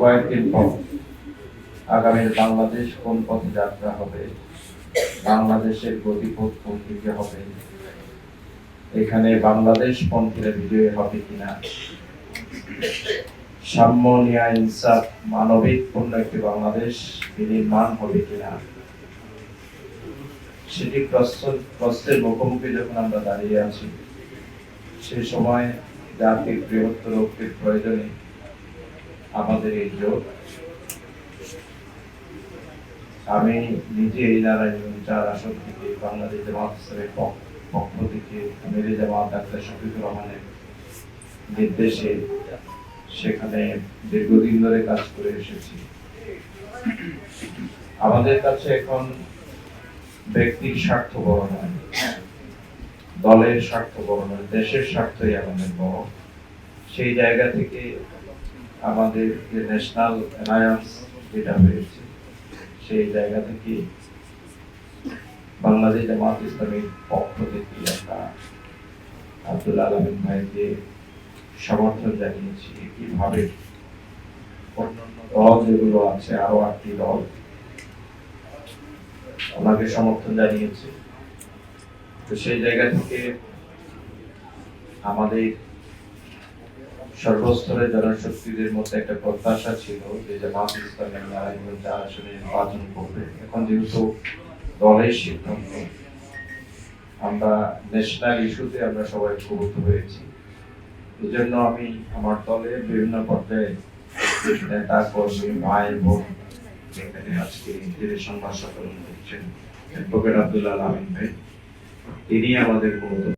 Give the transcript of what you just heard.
কয়েকদিন পর আগামীর বাংলাদেশ কোন পথে যাত্রা হবে, বাংলাদেশের গতিপথ কোন দিকে হবে, এখানে বাংলাদেশ পন্থীরা বিজয়ী হবে কিনা, সাম্য, ন্যায়, ইনসাফ, মানবিক পূর্ণ একটি বাংলাদেশ বিনির্মাণ হবে কিনা, সেটি প্রশ্নের মুখোমুখি যখন আমরা দাঁড়িয়ে আছি, সে সময় জাতির বৃহত্তর ঐক্যের প্রয়োজনে আমাদের এই জোট। আমি নিজে এই নারায়ণগঞ্জ 4 আসন থেকে বাংলাদেশ জামাত ইসলামের পক্ষ থেকে মেরে জামাত ডাক্তার শফিকুর রহমানের নির্দেশে সেখানে দীর্ঘদিন ধরে কাজ করে এসেছি। আমাদের কাছে এখন ব্যক্তির স্বার্থ বড় নয়, দলের স্বার্থ বড় নয়, দেশের স্বার্থই আমাদের বড়। সেই জায়গা থেকে আমাদের যে ন্যাশনাল অ্যালায়েন্স যেটা হয়েছে, সেই জায়গা থেকে বাংলাদেশ জামাত ইসলামের পক্ষ থেকে আমরা আব্দুল আলমিন ভাইকে সমর্থন জানিয়েছি। কিভাবে অন্যান্য দল যেগুলো আছে, আরো 8টি দল ওনাকে সমর্থন জানিয়েছে। তো সেই জায়গা থেকে আমাদের সর্বস্তরের জনশক্তিদের মধ্যে একটা প্রত্যাশা ছিল যে জামাত ইসলামের নারায়ণগঞ্জ 4 আসনে নির্বাচন করবে। এখন যেহেতু দলের সিদ্ধান্ত, আমরা ন্যাশনাল ইস্যুতে আমরা সবাই ঐক্যবদ্ধ হয়েছি। এই জন্য আমি আমার দলের বিভিন্ন পর্যায়ে নেতা কর্মী ভাই বোন এখানে আজকে নিজেদের সংবাদ সম্মেলন করছেন অ্যাডভোকেট আব্দুল আলমিন ভাই, তিনি আমাদের মূলত